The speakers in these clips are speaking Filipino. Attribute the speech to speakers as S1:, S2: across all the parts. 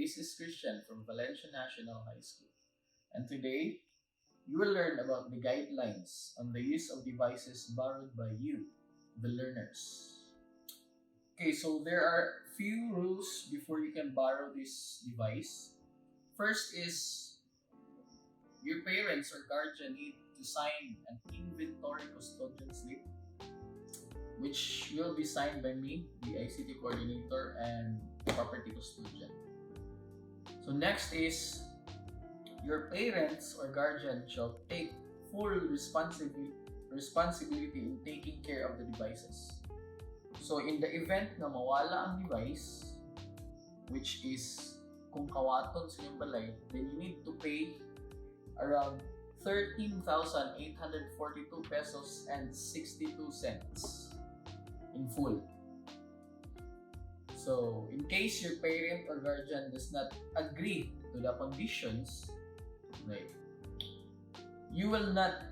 S1: This is Christian from Valencia National High School, and today you will learn about the guidelines on the use of devices borrowed by you, the learners. Okay, so there are few rules before you can borrow this device. First is your parents or guardian need to sign an inventory custodian slip, which will be signed by me, the ICT coordinator, and property custodian. So next is your parents or guardian shall take full responsibility in taking care of the devices. So in the event na mawala ang device, which is kung kawaton sa inyong balay, then you need to pay around 13,842 pesos and 62 cents in full. So, in case your parent or guardian does not agree to the conditions, right, you will not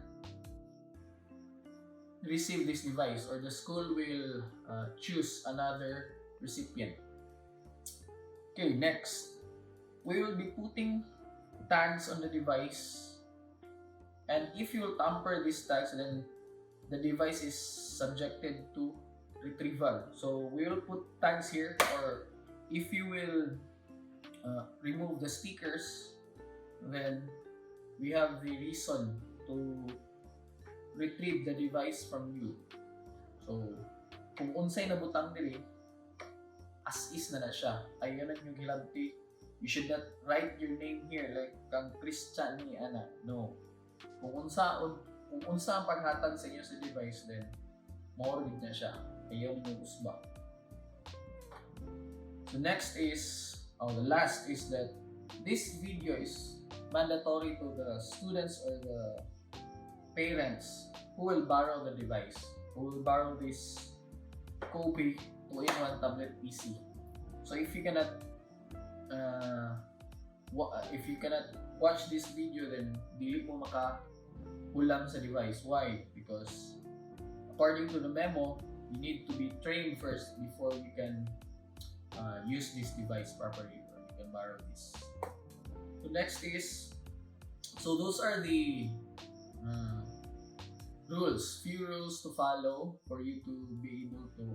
S1: receive this device, or the school will choose another recipient. Okay, next, we will be putting tags on the device, and if you will tamper these tags, then the device is subjected to retrieval. So we will put tags here, or if you will remove the stickers, then we have the reason to retrieve the device from you. So kung unsay nabutang diri, as is na siya, ayun ang yung hilabti. You should not write your name here like kang Christian ni ana. No. Kung unsa ang paghatag sa inyo sa device, then maorgid na siya. Ayaw mo usba. So next is, the last is that this video is mandatory to the students or the parents who will borrow the device, who will borrow this Coby 2-in-1 tablet PC. So if you cannot watch this video, then dili mo makahulam sa device. Why? Because according to the memo, you need to be trained first before you can use this device properly, or you can borrow this. So next is, so those are the few rules to follow for you to be able to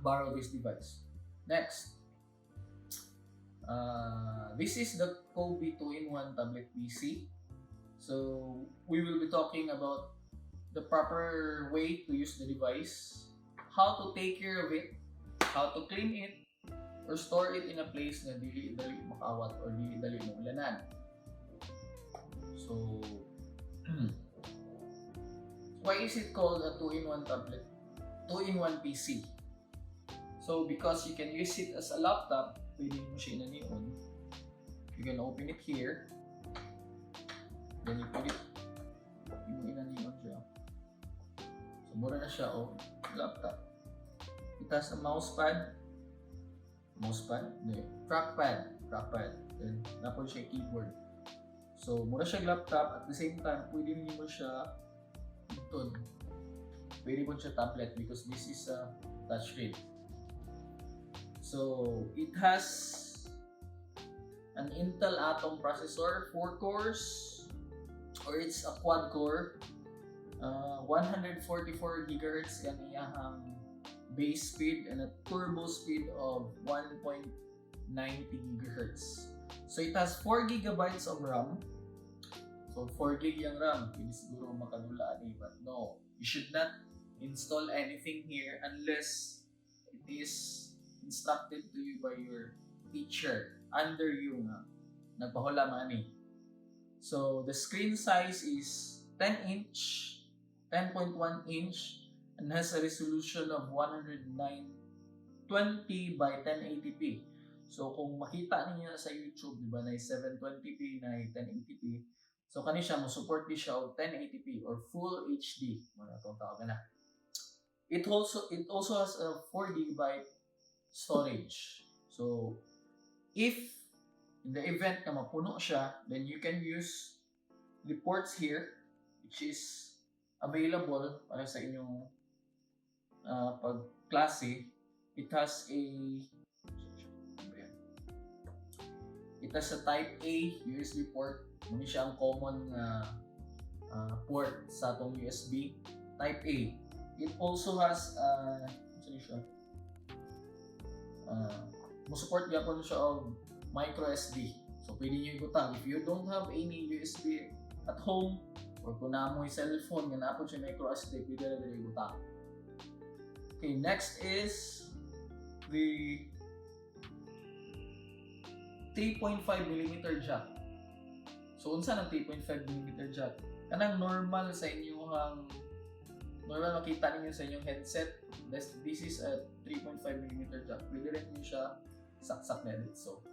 S1: borrow this device. Next, this is the Coby 2-in-1 tablet PC. So we will be talking about the proper way to use the device, how to take care of it, how to clean it, or store it in a place na dili makawat or dili maulanan. So, why is it called a 2-in-1 tablet, 2-in-1 PC? So, because you can use it as a laptop, pwede mo siya inanion. You can open it here, then you put it, yung inanion siya. So, mura na siya, laptop. It has a trackpad, then napon siya keyboard. So, mura siya laptop, at the same time, pwede mo siya pwede mo siya tablet because this is a touchscreen. So, it has an Intel Atom processor, 4 cores, or it's a quad core, 144 GHz ang iyahang base speed, and a turbo speed of 1.90 GHz. So it has 4 GB of RAM. So 4 GB yung RAM, hindi siguro makadula ni, but no, you should not install anything here unless it is instructed to you by your teacher under you nga nagpahula ani. So the screen size is 10.1 inch and has a resolution of 10920 by 1080p. So kung makita niyo sa YouTube, di ba, na 720p na 1080p. So kani siya mo support di siya og 1080p or full HD. Mga tong tawag na. It also has a 4 GB storage. So if in the event na mapuno siya, then you can use the ports here, which is available para sa inyong pagklase. It has a tas sa type A USB port, muna siya ang common port sa atong USB type A. It also has mo support gyapon siya og micro SD. So pwede niyo ibutang if you don't have any USB at home or kung naamoy cellphone nga naapod siya micro SD, pwede na dili ibutang. Okay, next is the 3.5mm jack. So unsa nang 3.5mm jack? Kanang normal sa inyong normal makita ninyo sa inyong headset. This is a 3.5mm jack. Pwede rin niyo siya saksak na dito. So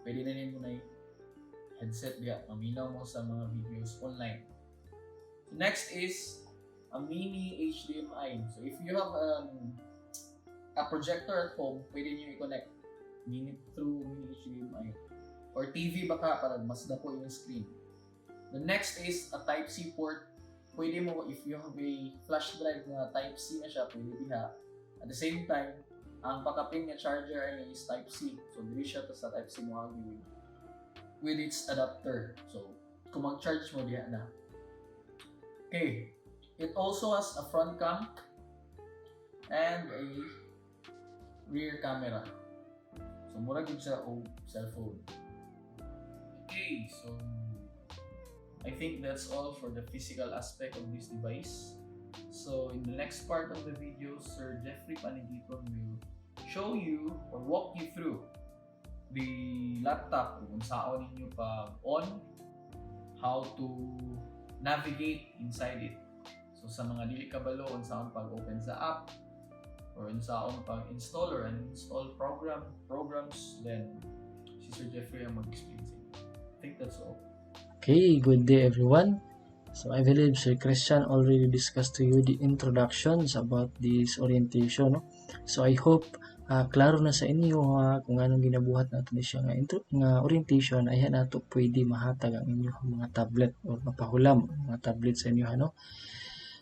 S1: pwede na niyo na headset diya. Maminaw mo sa mga videos online. So, next is a mini HDMI. So if you have a projector at home, pwede niyo i-connect through mini HDMI or TV baka para mas dako yung screen. The next is a type C port. Pwede mo if you have a flash drive na type C na siya, pwede diha. At the same time, ang pakapin nga charger ay is type C. So dili siya sa type C mo agi with its adapter. So kung mag-charge mo diha na. Okay. It also has a front cam and a rear camera. So mura gud siya og cellphone. Okay, so I think that's all for the physical aspect of this device. So in the next part of the video, Sir Jeffrey Panigiton will show you or walk you through the laptop kung saan ninyo pag-on, how to navigate inside it. So sa mga dili kabalo kung saan pag-open sa app or kung saan pag-install or uninstall programs, then si Sir Jeffrey ang mag-explain sa inyo. I think that's all.
S2: Okay, good day everyone. So I believe Sir Christian already discussed to you the introductions about this orientation. No? So I hope klaro na sa inyo kung anong ginabuhat natin siya nga orientation ay nato pwede mahatag ang inyong mga tablet or mapahulam mga tablet sa inyo.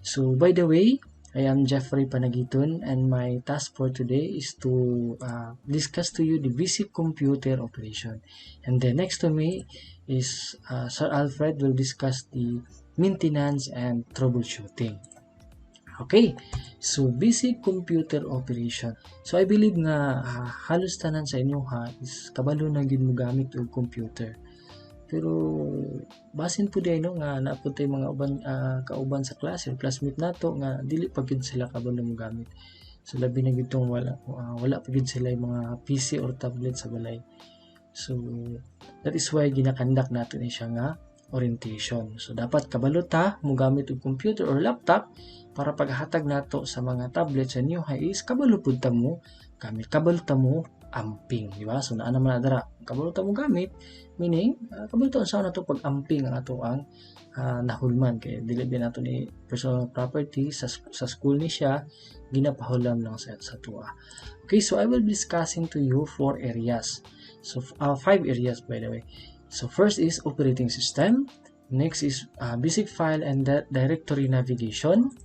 S2: So by the way, I am Jeffrey Panagiton and my task for today is to discuss to you the basic computer operation. And then next to me is Sir Alfred will discuss the maintenance and troubleshooting. Okay, so basic computer operation. So I believe na halos tanan sa inyo is kabalo na gid mo gamit og computer. Pero basin po din nga naapod tay mga kauban sa klase or classmate nato nga dili pa gid sila kabalo mo gamit. So labi na gid tong wala pa gid sila yung mga PC or tablet sa balay. So that is why ginakandak natin siya nga orientation. So dapat kabalo ta mo gamit og computer or laptop para paghatag nato sa mga tablet sa inyo is kabalo pud ta mo gamit, kabalo ta mo amping, di ba? So naa naman adara kabalo ta mo gamit, meaning kabalo ta unsa nato pag-amping ang ato ang nahulman kay dili ba nato ni personal property sa school ni siya ginapahulam lang sa tuwa. Okay, so I will be discussing to you 4 areas. So 5 areas by the way. So first is operating system, next is basic file and directory navigation,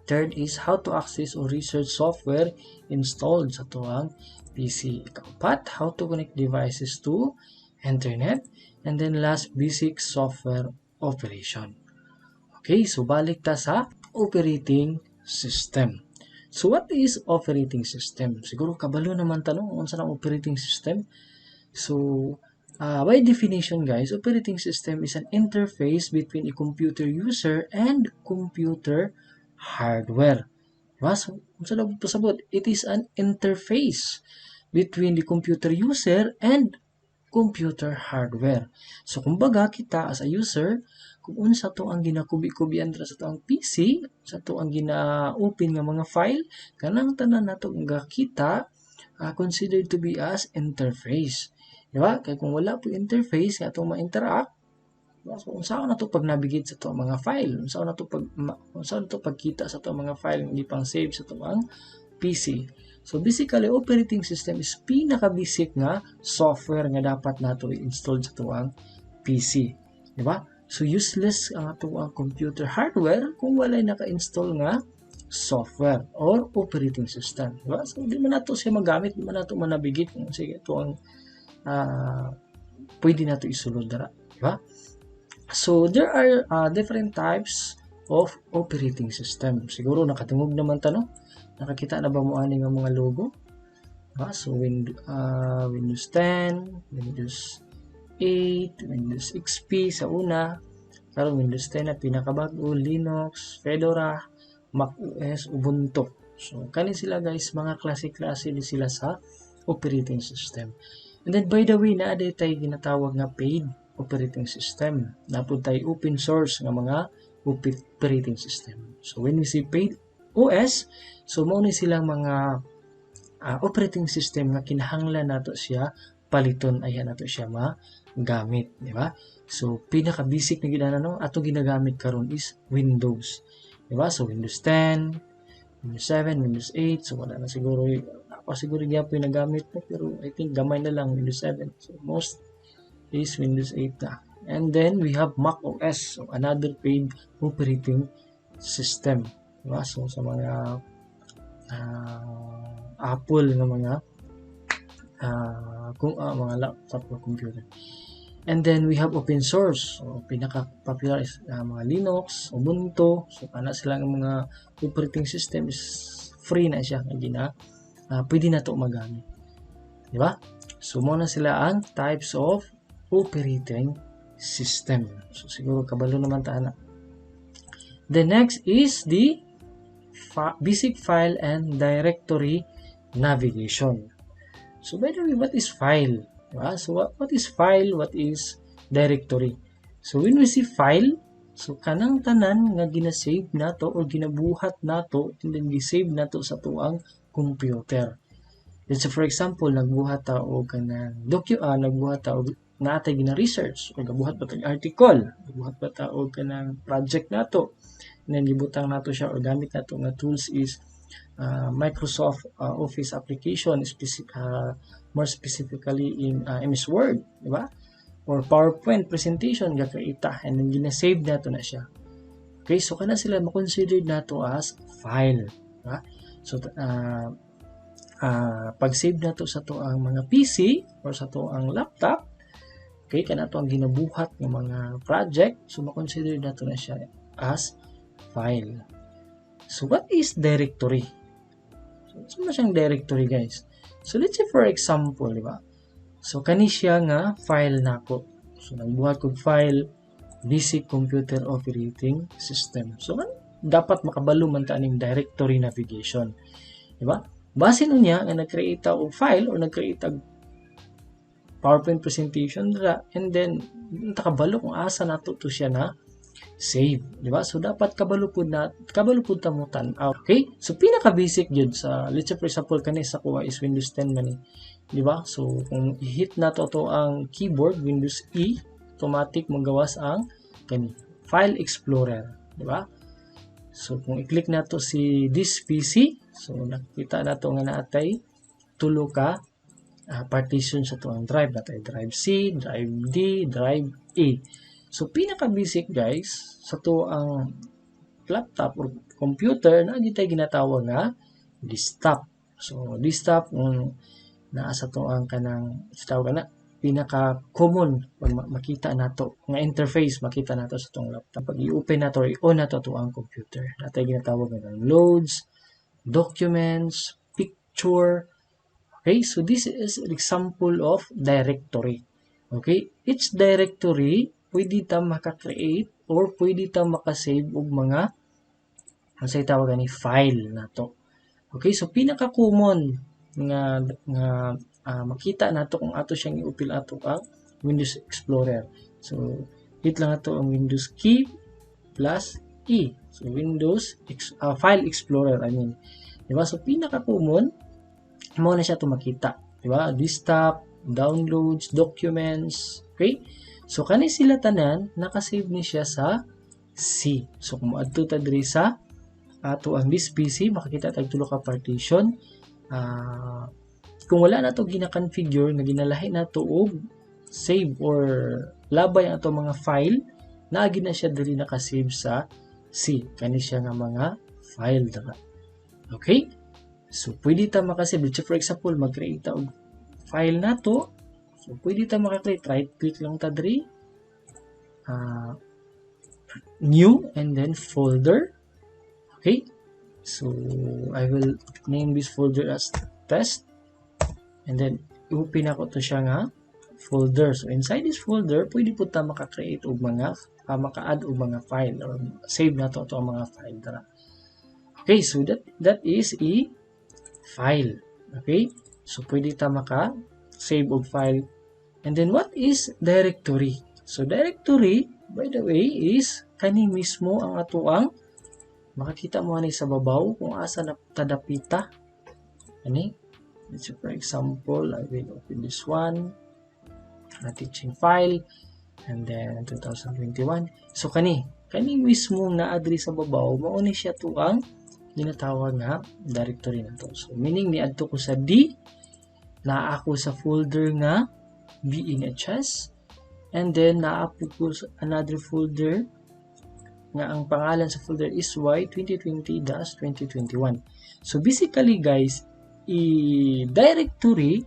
S2: third is how to access or research software installed sa tuwang PC, ikapat how to connect devices to internet, and then last basic software operation. Okay, so balik ta sa operating system. So what is operating system? Siguro kabalo naman tanong unsa ang operating system. So by definition guys, operating system is an interface between a computer user and computer hardware. So, it is an interface between the computer user and computer hardware. So kumbaga kita as a user, kung unsa to ang ginakubi-kubian dra sa to ang PC, sa to ang gina-open nga mga file, kanang tanan nato nga kita considered to be as interface. Diba? Kaya kung wala po interface nga itong ma-interact, diba? So unsa na to pag navigate sa itong mga file, unsa na to pagkita sa itong mga file hindi pang save sa itong PC. So basically, operating system is pinaka-basic nga software nga dapat nato i-install sa itong PC. Diba? So useless ang itong computer hardware kung wala naka-install nga software or operating system. Diba? So di man nato siya magamit, di man nato manabigit. Sige, ito ang pwede nato isulod dara, di ba? So there are different types of operating system. Siguro nakatungog naman ta, no? Nakakita na ba mo ani nga mga logo? So Windows 10, Windows 8, Windows XP sa una, karon Windows 10 na pinakabago, Linux, Fedora, Mac OS, Ubuntu. So kani sila guys, mga klase-klase din sila sa operating system. And then by the way, naa tay ginatawag nga paid operating system. Napud tay open source nga mga operating system. So when we say paid OS, so mao ni silang mga operating system nga kinahanglan nato siya paliton, ayan nato siya magamit, di ba? So pinaka basic na gid no ato ginagamit karon is Windows, di ba? So Windows 10, Windows 7, Windows 8, so wala na siguro ako siguro gyapon nagamit mo, pero I think gamay na lang Windows 7. So most is Windows 8 na. And then we have Mac OS, so another paid operating system, di ba? So sa mga Apple nga mga mga laptop o computer. And then we have open source. So pinaka-popular is mga Linux, Ubuntu. So ana sila ng mga operating system is free na siya nga pwede na to magamit. Di ba? So muna sila ang types of operating system. So siguro kabalo naman ta na. The next is the basic file and directory navigation. So by the way, what is file? Diba? So what is file? What is directory? So when we see file, so kanang tanan nga ginasave nato or ginabuhat nato and then gisave nato sa tuang computer. So for example, nagbuhat ta og kanang nagbuhat ta og natay gina-research o gabuhat pa tag article, nagbuhat pa ta og kanang project nato. And then gibutang nato siya or gamit nato nga tools is Microsoft Office application, more specifically in MS Word, di ba? Or PowerPoint presentation gakaita and then gina-save nato na siya. Okay, so kana sila ma-consider nato as file, di ba? So pag-save nato sa to ang mga PC or sa to ang laptop, okay, kana to ang ginabuhat ng mga project, so ma-consider nato na siya as file. So what is directory? So ano siyang directory guys? So let's say for example, di ba? So kani siya nga file nako. So nagbuhat kog file basic computer operating system. So dapat makabalo man ta ning directory navigation. Di ba? Base nunya nga nag-create og file or nag-create og PowerPoint presentation dira, and then nakabalo kung asa nato to siya na save, di ba? So dapat kabalo pud ta mo tan-aw. Okay? So pinaka basic gyud sa, let's say for example kani sa kuha is Windows 10 man, di ba? So kung i-hit nato to ang keyboard Windows E, automatic magawas ang kani File Explorer, di ba? So kung i-click nato si this PC, so nakita nato nga naatay tulo ka partition sa tuang drive, natay drive C, drive D, drive E. So pinaka-basic guys, sa to ang laptop or computer na gitay ginatawag nga desktop. So desktop naa sa to ang kanang tawag na pinaka-common pag makita nato nga interface, makita nato sa tong laptop. Pag i-open nato or i-on nato to ang computer, natay ginatawag nga loads, documents, picture. Okay, so this is an example of directory. Okay, each directory pwede ta maka-create or pwede ta maka-save og mga sa tawag ni file nato. Okay, so pinaka-common nga makita nato kung ato siyang i-open ato ang Windows Explorer. So hit lang ato ang Windows key plus E. So Windows File Explorer, I mean. Diba? So pinaka-common mo na siya to makita. Diba? Desktop, downloads, documents, okay? So kani sila tanan naka-save ni siya sa C. So kung moadto ta diri sa ato ang this PC, makikita tag tulo ka partition. Kung wala na to gina-configure nga ginalahi na to og save or labay ato mga file, naagi na siya diri naka-save sa C. Kani siya nga mga file dara. Okay? So pwede ta maka-save. For example, mag-create og file nato So pwede ta maka-create, right click lang ta diri, new and then folder. Okay, so I will name this folder as test, and then open ako to siya nga folder. So inside this folder pwede po ta maka-create og mga maka-add og mga file or save na to ang mga file dara. Okay, so that is a file. Okay, so pwede ta maka-save og file. And then what is directory? So directory, by the way, is kani mismo ang atoang makakita mo ani sa babaw kung asa na tadapita. Ani? So for example, I will open this one, teaching file, and then 2021. So kani mismo na address sa babaw, mao ni siya tuang ginatawag nga directory na to. So meaning ni adto ko sa D, na ako sa folder nga BNHS, and then naapo ko sa another folder nga ang pangalan sa folder is Y2020-2021. So basically guys, directory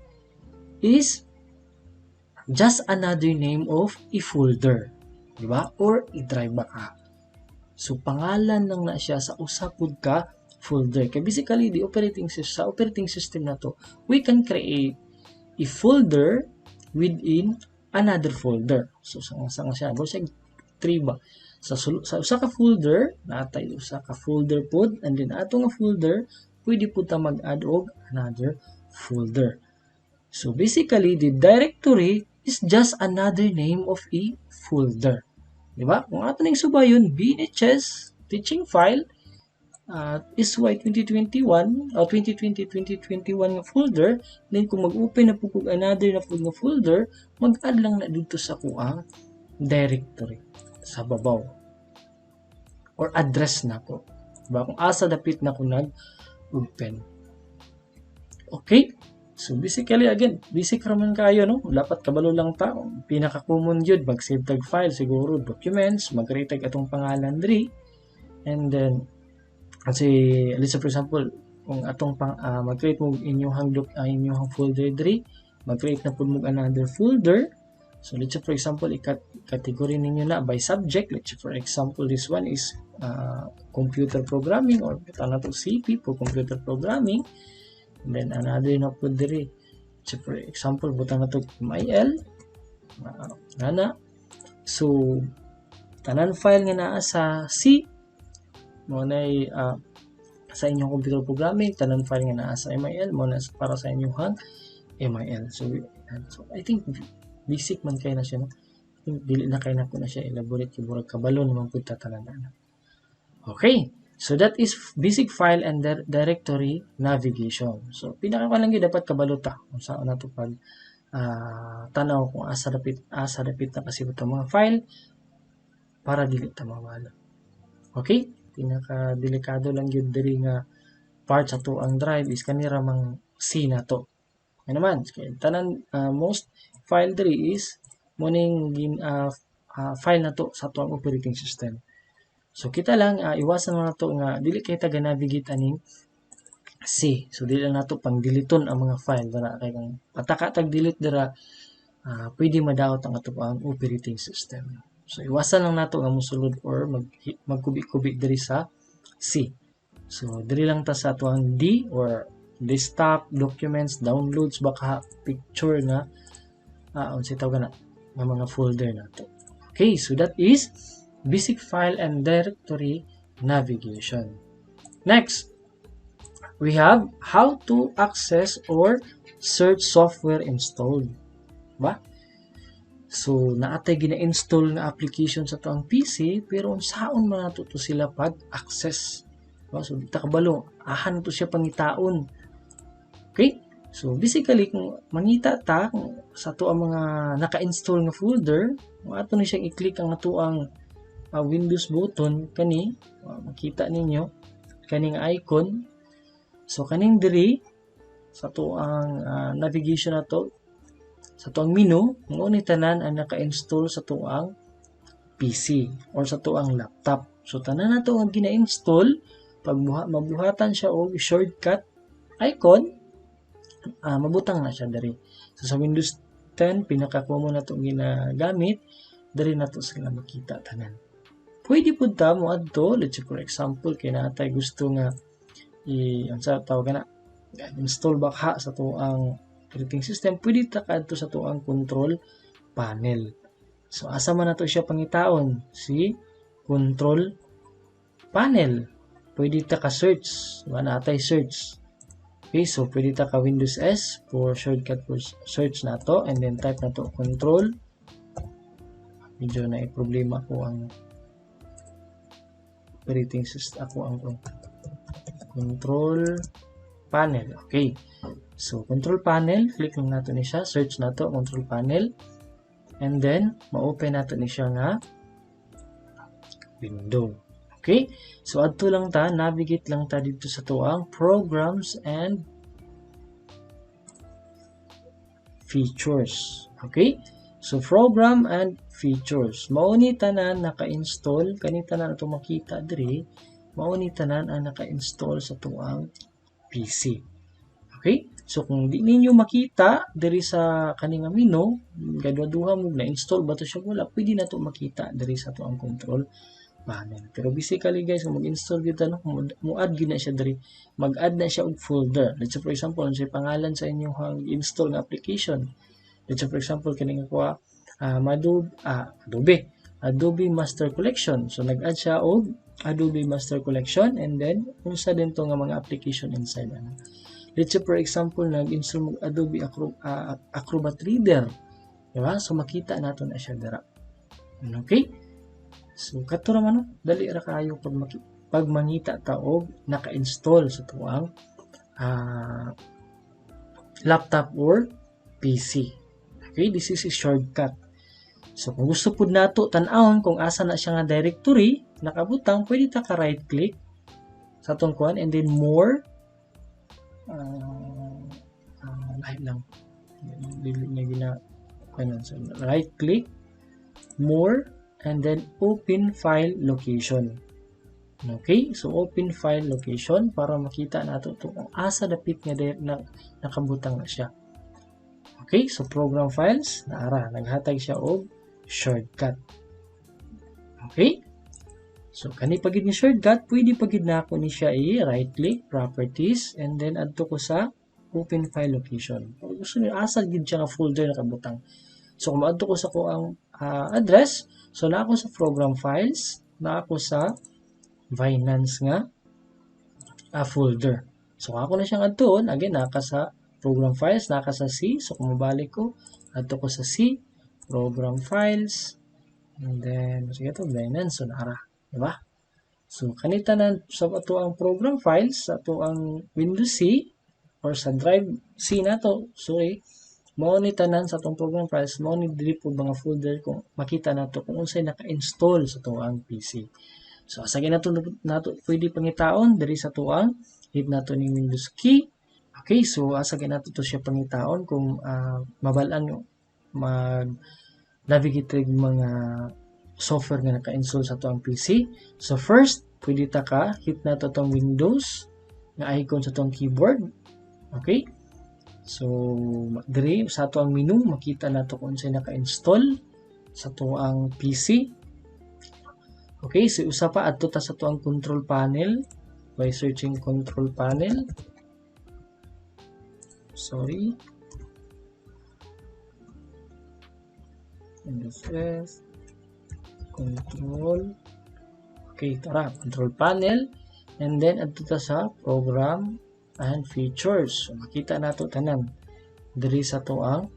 S2: is just another name of a folder, di ba? Or i-drive backup. So pangalan lang na siya sa usapod ka folder. Kaya basically the operating system na to, we can create a folder within another folder. So sa siya, tree ba? Sa usa ka folder, natay usa ka folder pod, and then ato nga folder pwede po ta mag-add og another folder. So basically the directory is just another name of a folder. Di ba? Kung ato ning subayon, BNHS teaching file is Y2021 o 2020-2021 nga folder, then kung mag-open na po kung another na po nga folder, mag-add lang na dito sa kuang directory sa babaw or address na ko. Diba? Kung asa dapit na ko nag-open. Okay? So basically again, basic raman kayo, no? Dapat kabalo lang ta. Pinaka-common yun, mag-save tag file, siguro documents, mag-create tag atong pangalan diri. And then, kasi, let's say for example, kung atong mag-create mo inyong folder diri, mag-create na po mo another folder. So let's say for example, category ninyo na by subject. Let's say for example, this one is computer programming, or tana to CP for computer programming. And then another na po diri. So for example, butang na to MIL. Nana. So tanan file nga naa sa C mo na sa inyong computer programming, tanan file nga naa sa MIL mo na para sa inyong MIL. So I think basic man kay na siya, no? I think dili na kay na ko na siya elaborate kay burag kabalo naman pud tatanan. Okay. So that is basic file and directory navigation. So pinaka lang gyud dapat kabalo ta kung saan nato pag tanaw kung asa dapit na kasi ito mga file para dili ta mawala. Okay? Pinaka delikado lang gyud diri nga part sa to ang drive is kanira mang C na to. Ano naman, tanan most file diri is morning file na to sa to ang operating system. So kita lang iwasan mo na to nga dili kay taga navigate aning C. So dili lang nato pang diliton ang mga file dara kay kung pataka tag delete dira pwede madaot ang ato ang operating system. So iwasan lang nato nga mosulod or magkubi-kubi diri sa C. So diri lang ta sa ato ang D or desktop, documents, downloads, baka picture nga unsay tawag na nga mga folder nato. Okay, so that is basic file and directory navigation. Next, we have how to access or search software installed. Ba? So, naatay gina-install na application sa to ang PC, pero saan man nato to sila pag-access. Ba? So, dita kabalo, ahan to siya pangitaon. Okay? So, basically, kung mangita ta sa to ang mga naka-install nga folder, ato na siyang i-click ang ato ang Windows button kani makita ninyo kaning icon. So kaning diri sa to ang navigation na to sa to ang menu mo ni tanan ang naka-install sa to ang PC or sa to ang laptop. So tanan na to ang gina-install pag mabuhatan siya og shortcut icon mabutang na siya diri. So sa Windows 10 pinaka-common na itong ginagamit, dali na ito sila makita tanan. Pwede po ta mo adto, let's say for example, kay natay gusto nga ang sa tawag na install back sa to ang operating system, pwede ta kadto sa to ang control panel. So asa man nato siya pangitaon? Si control panel. Pwede ta ka search, natay search. Okay, so pwede ta ka Windows S for shortcut for search nato, and then type nato control. Medyo na problema ko ang operating system ako ang control panel. Okay, so control panel, click lang nato ni siya, search nato control panel, and then ma-open nato ni siya nga window. Okay, so adto lang ta, navigate lang ta dito sa tuang programs and features. Okay, so program and features, mauni tanan naka-install, kani tanan ato makita diri, mauni tanan ang naka-install sa tuang PC. Okay, so kung di ninyo makita diri sa kaninga menu, gadwa-duha mo na install ba to siya, wala pwede na to makita diri sa tuang control panel. Pero basically guys, kung mag-install kita, no, mo-add gina siya diri, mag-add na siya og folder. Let's say for example, sa pangalan sa inyong install nga application. Let's say for example, kining ko Adobe Master Collection. So nag-add siya og Adobe Master Collection, and then unsa din to nga mga application inside ano. Let's say for example, nag-install mo Adobe Acrobat Reader. Diba? So makita nato na siya dira. Okay? So kato ra man, dali ra kayo pag mangita ta og naka-install sa tuang laptop or PC. Okay, this is a shortcut. So kung gusto pud nato tan-awon kung asa na siya nga directory nakabutang, pwede ta ka right click sa atong kuan, and then more lahi lang right click, more, and then open file location. Okay, so open file location para makita nato kung asa dapit nga nakabutang na siya. Okay, so program files, naara naghatag siya og shortcut. Okay, so kani pagid ni shortcut, pwede pagid na ako ni siya right click, properties, and then adto ko sa open file location. Kung gusto niyo asa gid siya nga folder nakabutang. So kung adto ko sa ko ang address, so na ako sa program files, na ako sa Binance nga folder. So ako na siyang adtoon, again naka sa program files, naka sa C. So kung mabalik ko, adto ko sa C, program files, and then sige to Binance, so nara, di ba? So kanita na sa ato ang program files, sa ato ang Windows C or sa drive C na to, sorry, mao ni tanan sa atong program files, mao ni dili po mga folder kung makita nato kung unsay naka-install sa tuang PC. So asa nato pwede pangitaon diri sa tuang hit nato ni Windows key. Okay, so asa nato to siya pangitaon kung mabalaan mag navigate mga software nga naka-install sa tuang PC. So first, pwede ta ka hit nato tong Windows nga icon sa tuang keyboard. Okay? So, diri sa ato ang menu, makita nato kung saan naka-install sa ato ang PC. Okay, so usa pa adto ta sa ato ang control panel by searching control panel. Sorry. And this is control. Okay, tara, control panel, and then adto ta sa program and features. So, makita nato tanan diri sa to ang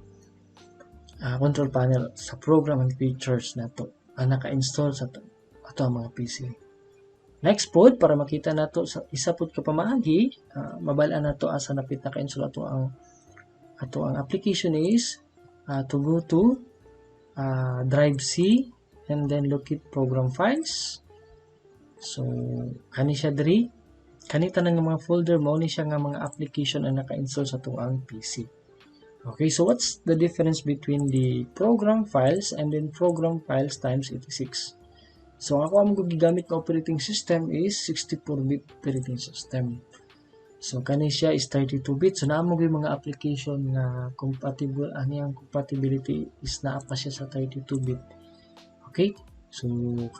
S2: control panel sa program and features nato ang naka-install sa ato ang mga PC. Next pod, para makita nato sa isa pod ka pamaagi, mabalaan nato asa napit naka-install ato ang application is to go to drive C, and then locate program files. So kani siya diri, kanita ng mga folder, mao ni siya nga mga application ang naka-install sa tuang PC. Okay, so what's the difference between the program files and then program files times 86? So ako ang gigamit na operating system is 64-bit operating system. So kani siya is 32-bit. So naa mo gyud mga application nga compatible ang compatibility is naa pa siya sa 32-bit. Okay? So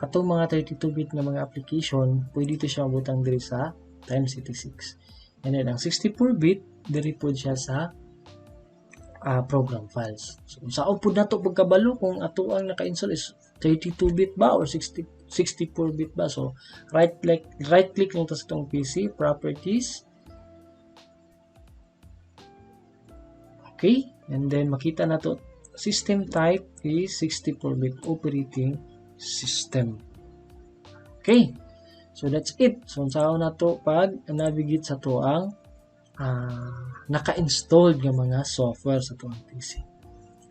S2: katong mga 32-bit nga mga application, pwede to siya mabutang diri sa time86. And then ang 64-bit diri pod siya sa program files. So saan po na ito pagkabalo kung ato ang naka-install is 32-bit ba or 64-bit ba? So right click lang ito sa itong PC, properties. Okay, and then makita na to system type is 64-bit operating system. Okay, so that's it. So saan na to pag navigate sa to ang naka-installed nga mga software sa itong PC.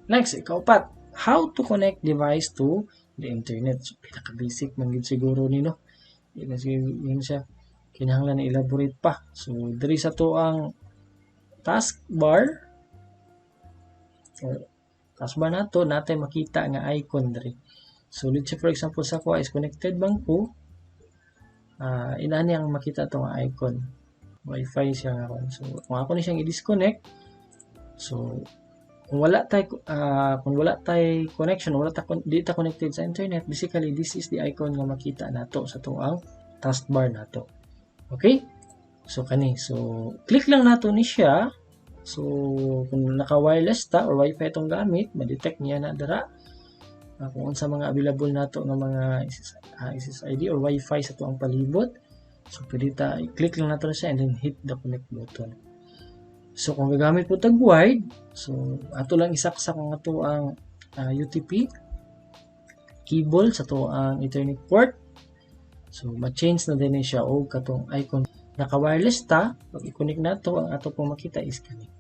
S2: Next, ikaupat, how to connect device to the internet. So, pinaka-basic man gid siguro ni no. Yun siya. Kinahanglan na elaborate pa. So, diri sa to ang taskbar. So, taskbar na to, natin makita nga icon diri. So, let's say for example sa ko is connected bang ko. Inani ang makita itong icon. Wi-Fi siya nga ron. So, kung ako ni siyang i-disconnect, so, kung wala tay connection, di ta connected sa internet, basically, this is the icon nga makita nato sa tuang taskbar nato. Okay? So, kani. So, click lang nato ni siya. So, kung naka-wireless ta or Wi-Fi itong gamit, ma-detect niya na dara. Kung sa mga available nato ng mga SSID or Wi-Fi sa tuang palibot. So, pwede i-click lang natin siya and then hit the connect button. So, kung gagamit po tag-wired, so, ato lang isaksak ang ato ang UTP cable sa ato ang Ethernet port. So, ma-change na din siya o katong icon. Naka-wireless ta, pag i-connect na to, ang ato pong makita is connect.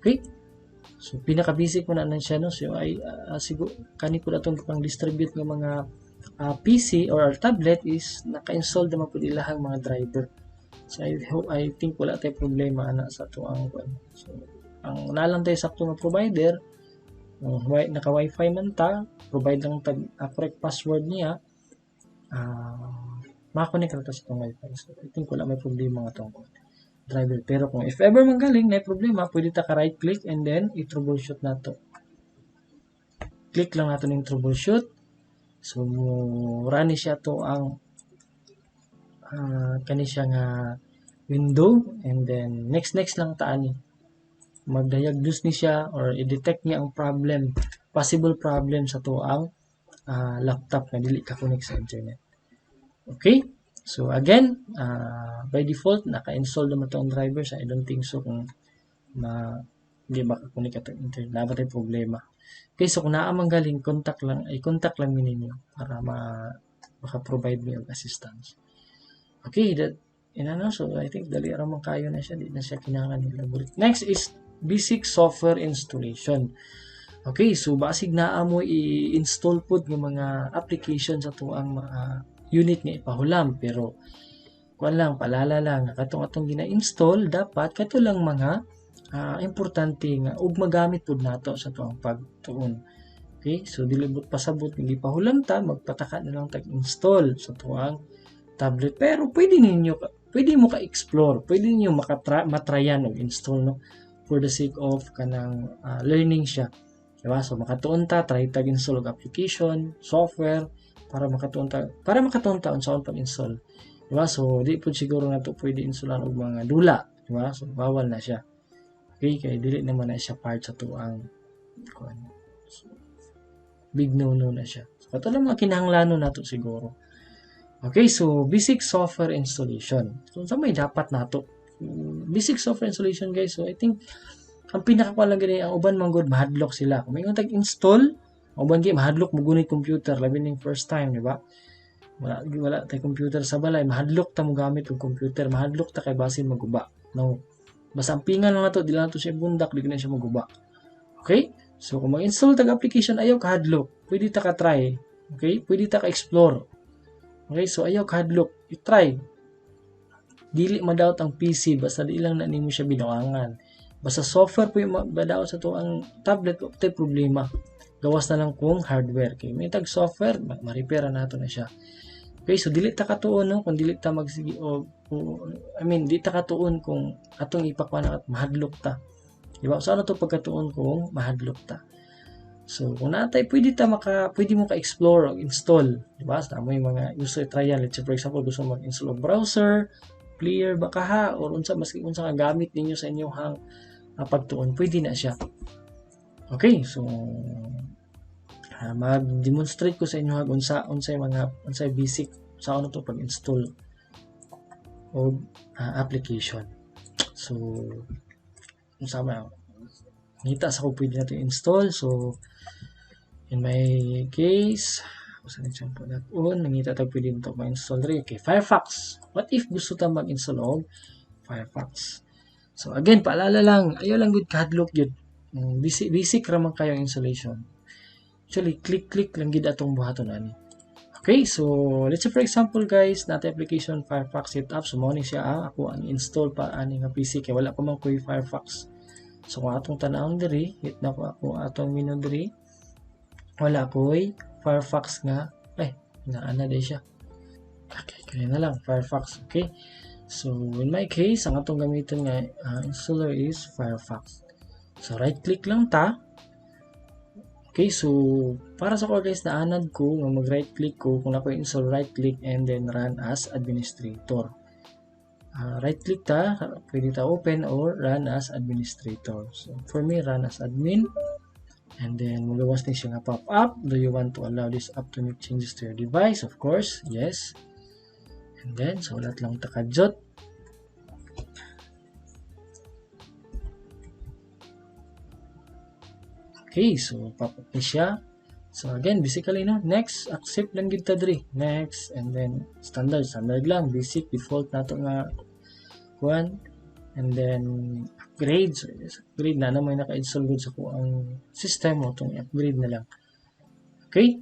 S2: Okay? So, pinaka-basic po na siya, no? So, siguro, kani po na itong pang-distribute ng mga PC or tablet is naka-install naman po ilahang mga driver. So I think wala tayong problema ana sa to ang so ang nalang tayo sa nga provider naka Wi-Fi man ta, provide lang tag correct password niya, makakonect ra ta sa tong Wi-Fi. So I think wala may problema nga tong driver. Pero kung if ever manggaling na problema, pwede ta ka right click and then i-troubleshoot nato. Click lang nato ning troubleshoot. So, run siya to ang kani siya nga window and then next lang taani. Mag-diagnose ni siya or i-detect niya ang possible problem sa to ang laptop na dili ka connect sa internet. Okay? So, again, by default, naka-install naman to ang driver. So, I don't think so kung hindi makakunik at internet. Dapat ay problema. Okay, so kung naamang galing, contact lang ninyo para maka-provide me of assistance. Okay, so I think dali ramang kayo na siya, di na siya kinahanglan elaborate. Next is basic software installation. Okay, so basig naa mo i-install pod ng mga application sa tuang mga unit nga ipahulam, pero kuan lang, palala lang, atong gina-install, dapat kato lang mga importante nga ug magamit pud nato sa tuang pagtuon. Okay, so dilibot pasabot hindi pa hulam ta, magpataka na lang tag-install sa tuang tablet. Pero pwede mo ka-explore, pwede niyo matryan og install, no, for the sake of kanang learning siya. Diba? So makatuon ta, try tag-install og application, software para makatuon ta unsaon pag-install. Diba? So di pud siguro nato pwede installan og mga dula, diba? So bawal na siya. Okay, kaya dili naman na siya part sa tuang so, big no-no na siya. So, ito lang mga kinahanglanon nato siguro. Okay, so basic software installation. So, sa may dapat nato. Basic software installation, guys. So, I think, ang pinakakuha lang ganyan, ang uban manggod, mahadlock sila. Kung may tag-install, ang uban kayo, mahadlock mo gunit computer, labi ng first time, di ba? Wala tayo computer sa balay, mahadlock ta mo gamit yung computer, mahadlock ta kay basin maguba. No. Basta ang pingan lang nato, di lang nato siya bundak, di na siya maguba. Okay? So, kung mag-install tag-application, ayaw ka-hadlock. Pwede ta ka-try. Okay? Pwede ta ka-explore. Okay? So, ayaw ka-hadlock. I-try. Dili madaot ang PC, basta di lang na nimo siya binawangan. Basta software po yung madaot sa to ang tablet, ito problema. Gawas na lang kung hardware. Okay? May tag-software, ma-repair nato na siya. Okay, so dili ta katuon no kung dili ta magsige di ta katuon kung atong ipakwan at mahadlok ta. Di ba? So ano to pagkatuon kung mahadlok ta? So kung natay pwede mo ka-explore o install, di ba? Sa mo yung mga user trial, let's say for example gusto mo mag-install og browser, player ba kaha or unsa maski unsa nga gamit ninyo sa inyong pagtuon, pwede na siya. Okay, so mag-demonstrate ko sa inyo unsay basic sa ano to pag-install o application. So unsa man ngita sa ko pwede natin install. So in my case, sa example natin, nangita tag pwede nito ma-install rin. Okay, Firefox. What if gusto ta mag-install og Firefox? So again, paalala lang, ayaw lang good kahadlok yun. Basic raman kayo installation. Actually, click lang gid atong buhaton ani. Okay, so let's say for example guys, nato application Firefox setup. So mo ni siya ako ang install pa ani nga PC kay wala pa man koy Firefox. So kung atong tanawon diri, hit na ko ako atong menu diri. Wala koy Firefox nga naana day siya. Okay, kaya na lang Firefox. Okay. So in my case, ang atong gamiton nga installer is Firefox. So right click lang ta. Okay, so para sa ko guys, naanad ko nga mag right click ko kung ako install, right click and then run as administrator. Right click ta, pwede ta open or run as administrator. So for me, run as admin. And then magawas din siya nga pop up. Do you want to allow this app to make changes to your device? Of course, yes. And then sulat lang ta kadjot. Okay, so pop-up na siya. So again, basically next, accept lang gid ta diri. Next, and then standard lang, basic default nato nga kuan. And then upgrade. So yes, upgrade na may naka-install gud sa ko ang system mo tong upgrade na lang. Okay?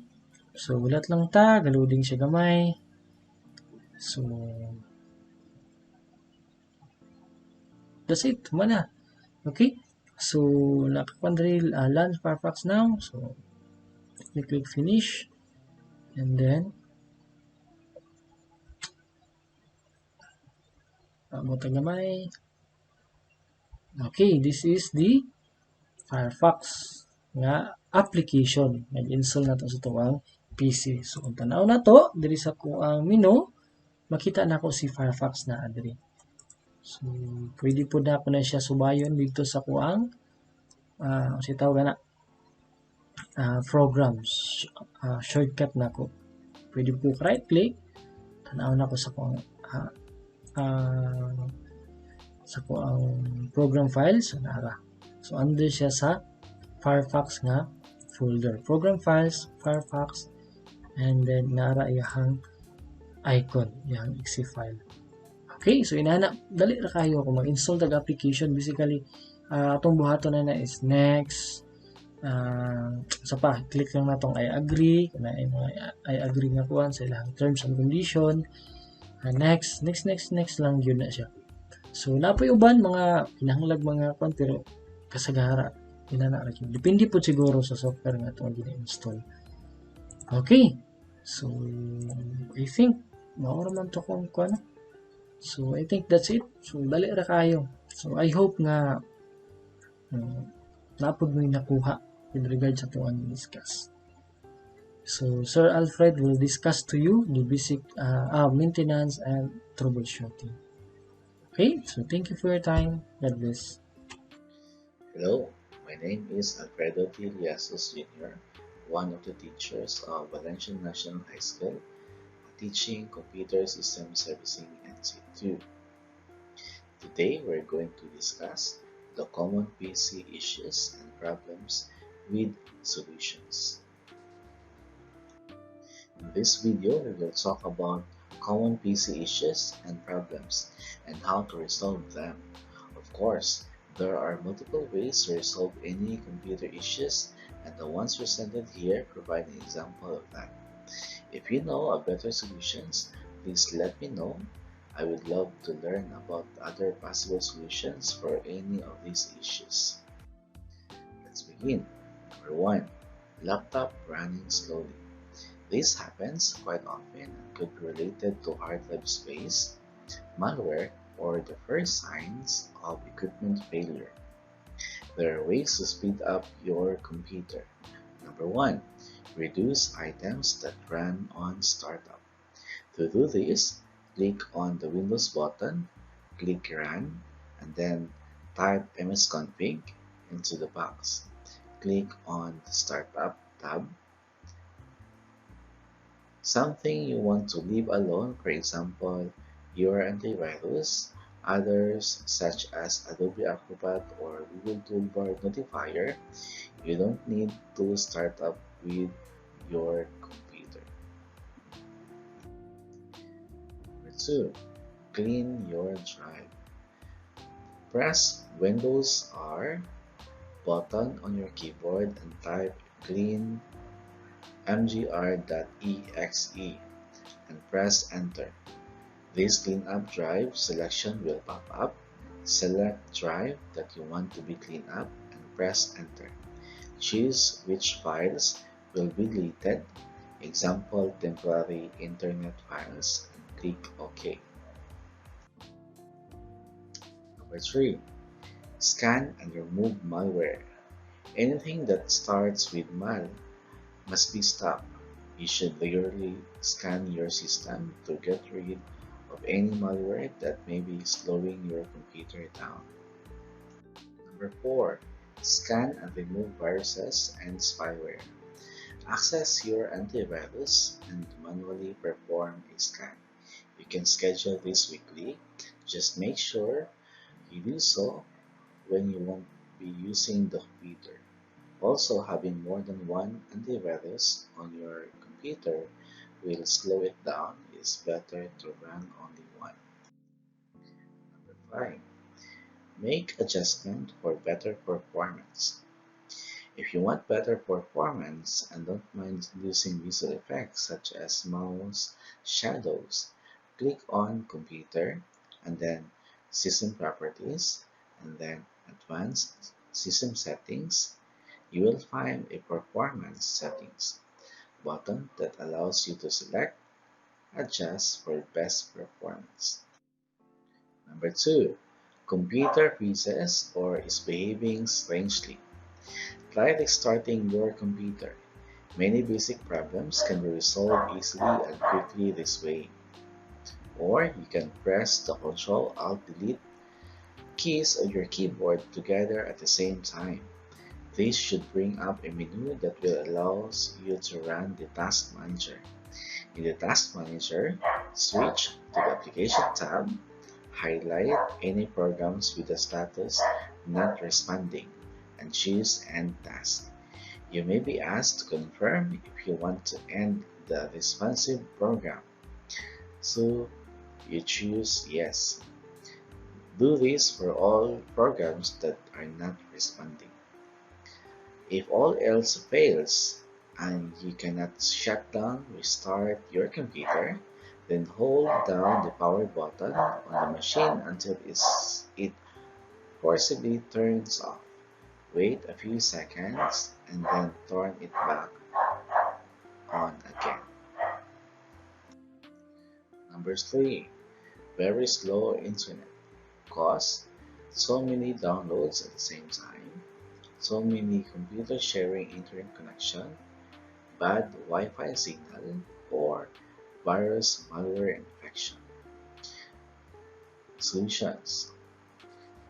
S2: So ulat lang ta, galuding siya gamay. So that's it, mana. Okay? So, nakakontrol launch Firefox now. So, click finish. And then, gamay. Okay, this is the Firefox nga application. Nag-install na to sa tuwang PC. So, kung tanaw na to, diri sa kuang menu, makita na ko si Firefox na adri. So, pwede po na ako na siya subayon dito sa kuang programs. Shortcut na ko. Pwede po right click. Tanaw na ko sa kuang program files. So, under siya sa Firefox nga folder. Program files, Firefox, and then nara iyang icon, iyang exe file. Okay, so inana dali ra kayo kung mag-install tag application. Basically, atong buhaton na is next. Click lang natong I agree, na I agree nga kuan sa ilang terms and condition. Next lang yun na siya. So napoy uban mga kinahanglag mga kuan pero kasagara inana ra gyud. Depende po siguro sa software nga atong gina-install. Okay. So I think mao man to kung kuan. So, I think that's it. So, dali ra kayo. So, I hope nga napod mo yung nakuha with regards sa tuwan discuss. So, Sir Alfred will discuss to you the basic maintenance and troubleshooting. Okay, so thank you for your time. God bless.
S3: Hello, my name is Alfredo Tiliasos Jr., one of the teachers of Valencia National High School, teaching Computer System Servicing NC2. Today, we're going to discuss the common PC issues and problems with solutions. In this video, we will talk about common PC issues and problems and how to resolve them. Of course, there are multiple ways to resolve any computer issues, and the ones presented here provide an example of that. If you know of better solutions, please let me know. I would love to learn about other possible solutions for any of these issues. Let's begin. Number 1. Laptop running slowly. This happens quite often and could be related to hard drive space, malware, or the first signs of equipment failure. There are ways to speed up your computer. Number 1. Reduce items that run on startup. To do this, click on the Windows button, click Run, and then type msconfig into the box. Click on the Startup tab. Something you want to leave alone, for example, your antivirus, others such as Adobe Acrobat or Google Toolbar Notifier, you don't need to start up with your computer. Number 2. Clean your drive. Press Windows R button on your keyboard and type clean mgr.exe and press enter. This cleanup drive selection will pop up. Select drive that you want to be cleaned up and press enter. Choose which files will be deleted, example temporary internet files, and click OK. Number 3. Scan and remove malware. Anything that starts with mal must be stopped. You should regularly scan your system to get rid of any malware that may be slowing your computer down. Number 4. Scan and remove viruses and spyware. Access your antivirus and manually perform a scan. You can schedule this weekly. Just make sure you do so when you won't be using the computer. Also, having more than one antivirus on your computer will slow it down. It's better to run only one. Number 5. Make adjustment for better performance. If you want better performance and don't mind using visual effects such as mouse shadows, click on Computer and then System Properties and then Advanced System Settings. You will find a Performance Settings button that allows you to select Adjust for best performance. Number 2. Computer freezes or is behaving strangely. Try restarting your computer. Many basic problems can be resolved easily and quickly this way. Or you can press the Ctrl-Alt-Delete keys on your keyboard together at the same time. This should bring up a menu that will allow you to run the Task Manager. In the Task Manager, switch to the Application tab, highlight any programs with the status not responding, and choose End Task. You may be asked to confirm if you want to end the responsive program, so you choose Yes. Do this for all programs that are not responding. If all else fails and you cannot shut down, restart your computer, then hold down the power button on the machine until it forcibly turns off. Wait a few seconds and then turn it back on again. Number 3. Very slow internet. Cause so many downloads at the same time, so many computer sharing internet connection, bad Wi-Fi signal, or virus malware infection. Solutions: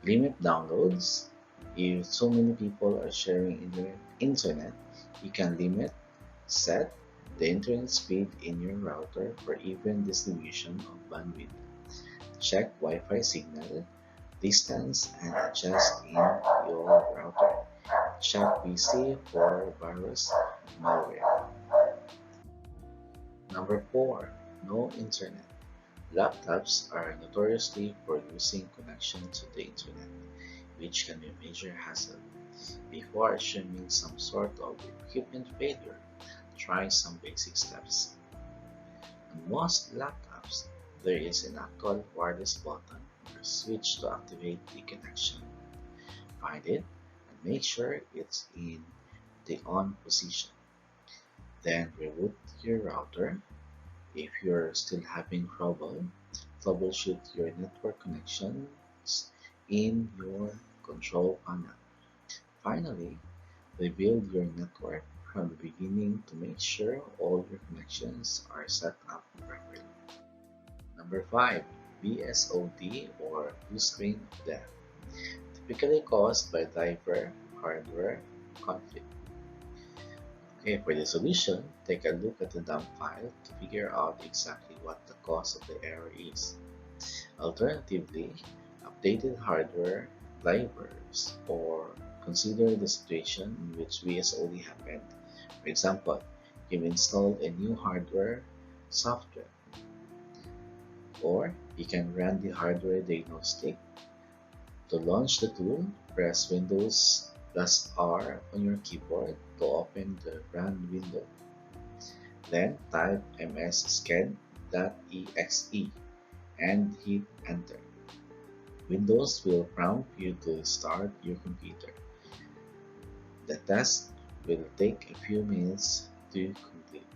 S3: limit downloads. If so many people are sharing internet, you can set the internet speed in your router for even distribution of bandwidth. Check Wi-Fi signal, distance, and adjust in your router. Check PC for virus malware. Number 4. No internet. Laptops are notoriously for losing connection to the internet, which can be a major hassle. Before assuming some sort of equipment failure, try some basic steps. On most laptops, there is an actual wireless button or switch to activate the connection. Find it and make sure it's in the on position. Then reboot your router. If you're still having trouble, troubleshoot your network connections in your control panel. Finally, rebuild your network from the beginning to make sure all your connections are set up properly. Number 5. BSOD or blue screen of death, typically caused by driver hardware conflict. Okay, for the solution, take a look at the dump file to figure out exactly what the cause of the error is. Alternatively, updated hardware drivers or consider the situation in which BSOD happened. For example, you've installed a new hardware software, or you can run the hardware diagnostic. To launch the tool, press Windows plus R on your keyboard to open the run window. Then type msscan.exe and hit enter. Windows will prompt you to start your computer. The test will take a few minutes to complete.